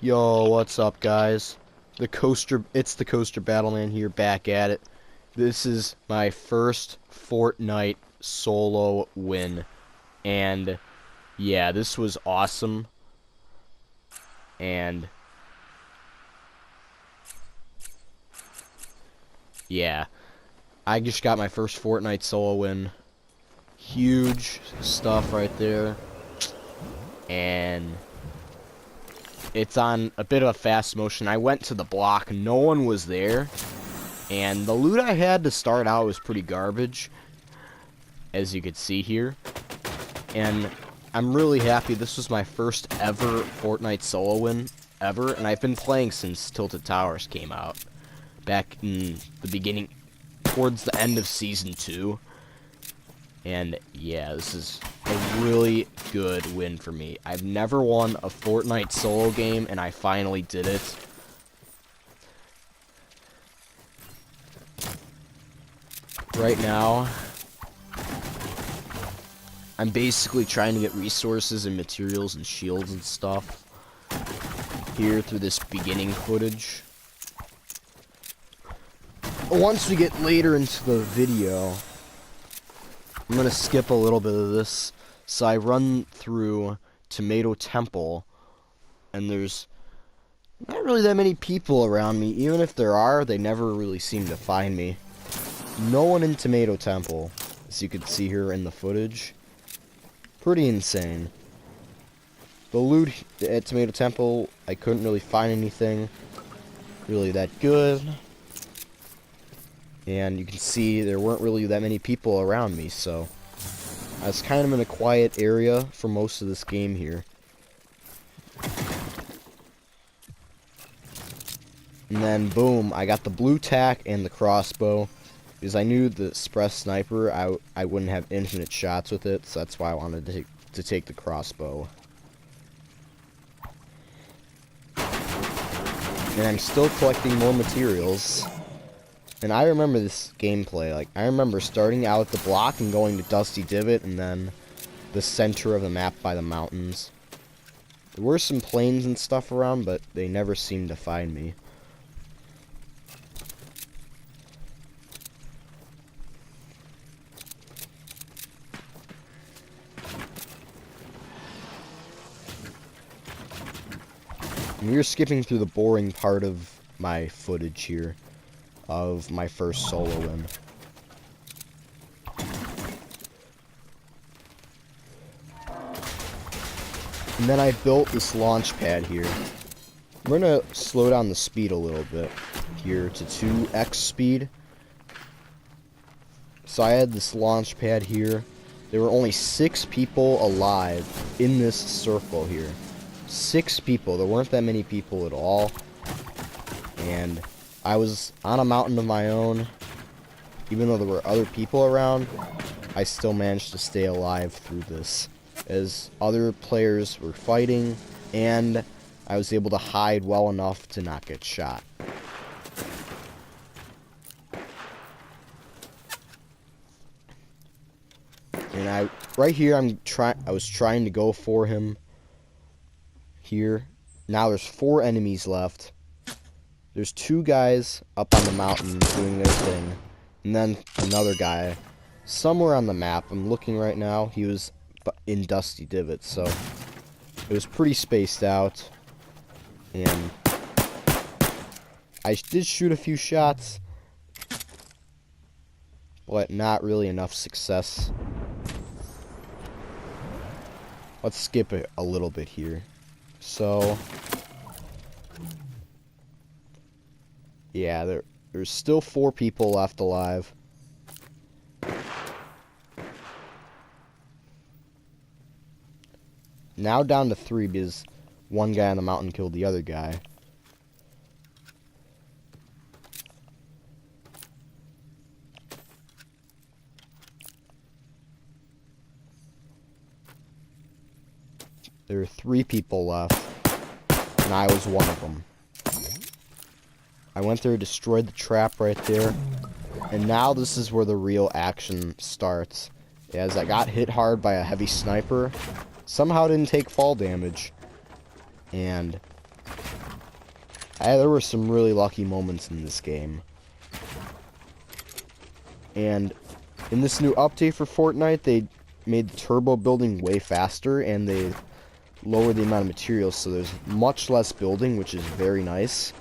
Yo, what's up, guys? It's the Coaster Battleman here, back at it. This is my first Fortnite solo win, and yeah, this was awesome. And yeah, I just got my first Fortnite solo win. Huge stuff right there, and it's on a bit of a fast motion. I went to the block, no one was there, and the loot I had to start out was pretty garbage, as you could see here. And I'm really happy. This was my first ever Fortnite solo win ever, and I've been playing since Tilted Towers came out back in the beginning, towards the end of Season 2. And yeah, this is a really good win for me. I've never won a Fortnite solo game, and I finally did it. Right now, I'm basically trying to get resources and materials and shields and stuff here through this beginning footage. Once we get later into the video, I'm gonna skip a little bit of this. So I run through Tomato Temple, and there's not really that many people around me. Even if there are, they never really seem to find me. No one in Tomato Temple, as you can see here in the footage. Pretty insane. The loot at Tomato Temple, I couldn't really find anything really that good. And you can see there weren't really that many people around me, so I was kind of in a quiet area for most of this game here. And then, boom, I got the blue tack and the crossbow, because I knew the express sniper, I wouldn't have infinite shots with it, so that's why I wanted to take the crossbow. And I'm still collecting more materials. And I remember this gameplay. Like, I remember starting out at the block and going to Dusty Divot, and then the center of the map by the mountains. There were some planes and stuff around, but they never seemed to find me. And we're skipping through the boring part of my footage here, of my first solo win. And then I built this launch pad here. I'm gonna slow down the speed a little bit here to 2x speed. So I had this launch pad here. There were only 6 people alive in this circle here. 6 people. There weren't that many people at all. And I was on a mountain of my own. Even though there were other people around, I still managed to stay alive through this, as other players were fighting, and I was able to hide well enough to not get shot. And right here, I was trying to go for him here. Now there's 4 enemies left. There's 2 guys up on the mountain doing their thing, and then another guy somewhere on the map. I'm looking right now. He was in Dusty Divot, so it was pretty spaced out. And I did shoot a few shots, but not really enough success. Let's skip it a little bit here. So yeah, there's still 4 people left alive. Now down to 3 because one guy on the mountain killed the other guy. There are 3 people left, and I was one of them. I went there, destroyed the trap right there, and now this is where the real action starts. As I got hit hard by a heavy sniper, somehow didn't take fall damage, and There were some really lucky moments in this game. And in this new update for Fortnite, they made the turbo building way faster, and they lowered the amount of materials, so there's much less building, which is very nice,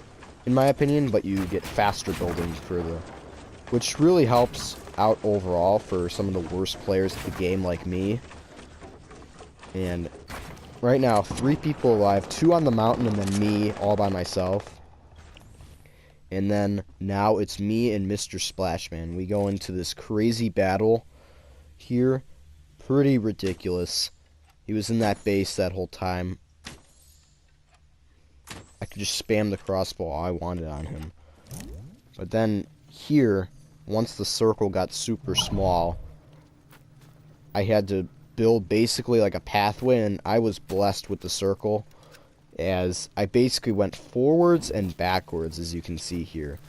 in my opinion, but you get faster building which really helps out overall for some of the worst players of the game like me. And right now, 3 people alive, 2 on the mountain, and then me all by myself. And then now it's me and Mr. Splashman. We go into this crazy battle here. Pretty ridiculous. He was in that base that whole time. I could just spam the crossbow all I wanted on him. But then here, once the circle got super small, I had to build basically like a pathway, and I was blessed with the circle, as I basically went forwards and backwards, as you can see here.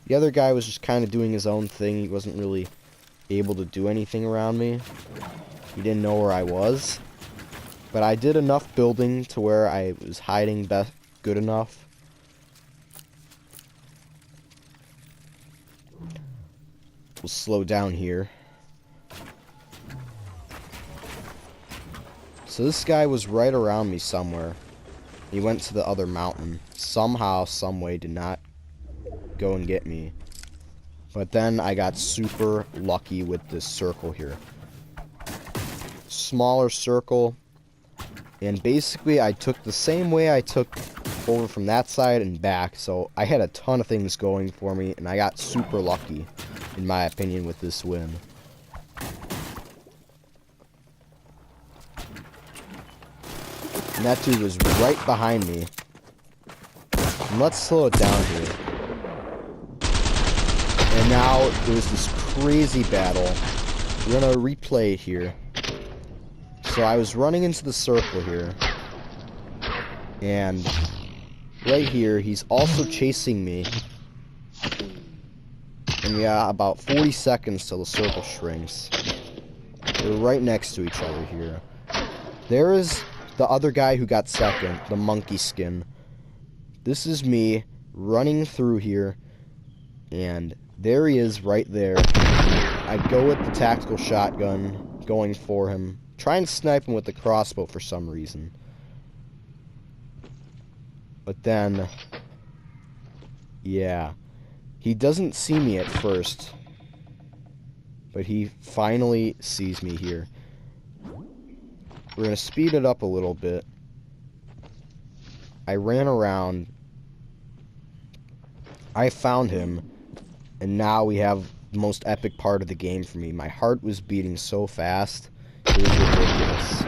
The other guy was just kind of doing his own thing. He wasn't really able to do anything around me. He didn't know where I was. But I did enough building to where I was hiding good enough. We'll slow down here. So this guy was right around me somewhere. He went to the other mountain. Somehow, someway, did not go and get me. But then I got super lucky with this circle here. Smaller circle. And basically, I took the same way I took over from that side and back. So I had a ton of things going for me, and I got super lucky, in my opinion, with this win. And that dude was right behind me. And let's slow it down here. And now there's this crazy battle. We're gonna replay it here. So I was running into the circle here. And right here, he's also chasing me. And we got about 40 seconds till the circle shrinks. We're right next to each other here. There is the other guy who got second, the monkey skin. This is me running through here, and there he is right there. I go with the tactical shotgun, going for him. Try and snipe him with the crossbow for some reason. But then, yeah, he doesn't see me at first, but he finally sees me here. We're going to speed it up a little bit. I ran around. I found him. And now we have the most epic part of the game for me. My heart was beating so fast. It was ridiculous.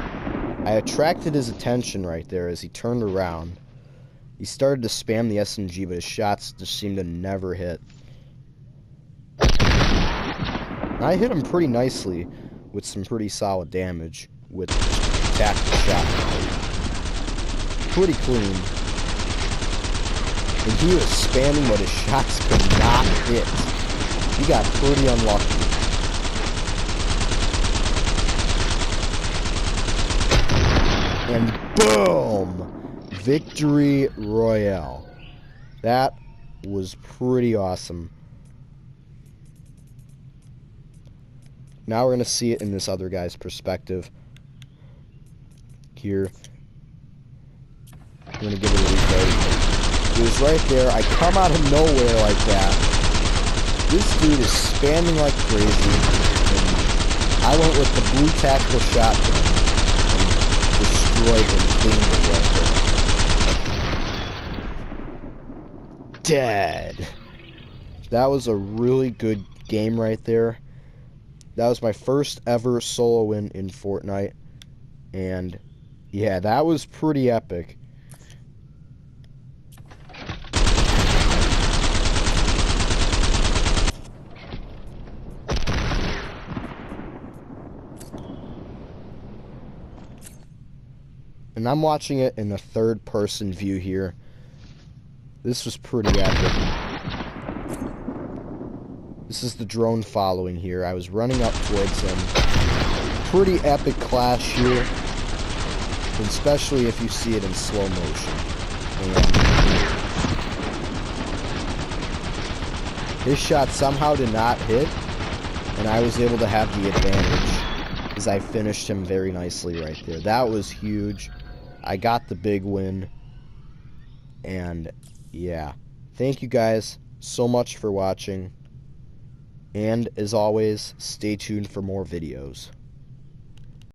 I attracted his attention right there as he turned around. He started to spam the SMG, but his shots just seemed to never hit. I hit him pretty nicely with some pretty solid damage with tactical shot. Pretty clean. And he was spamming, but his shots could not hit. He got pretty unlucky. And boom! Victory Royale. That was pretty awesome. Now we're going to see it in this other guy's perspective. Here. I'm going to give it a replay. He was right there. I come out of nowhere like that. This dude is spamming like crazy. And I went with the blue tactical shotgun and destroyed him cleanly right there. Dead. That was a really good game right there. That was my first ever solo win in Fortnite. And yeah, that was pretty epic. And I'm watching it in a third-person view here. This was pretty epic. This is the drone following here. I was running up towards him. Pretty epic clash here. Especially if you see it in slow motion. And His shot somehow did not hit, and I was able to have the advantage as I finished him very nicely right there. That was huge. I got the big win. And yeah, thank you guys so much for watching. And as always, stay tuned for more videos.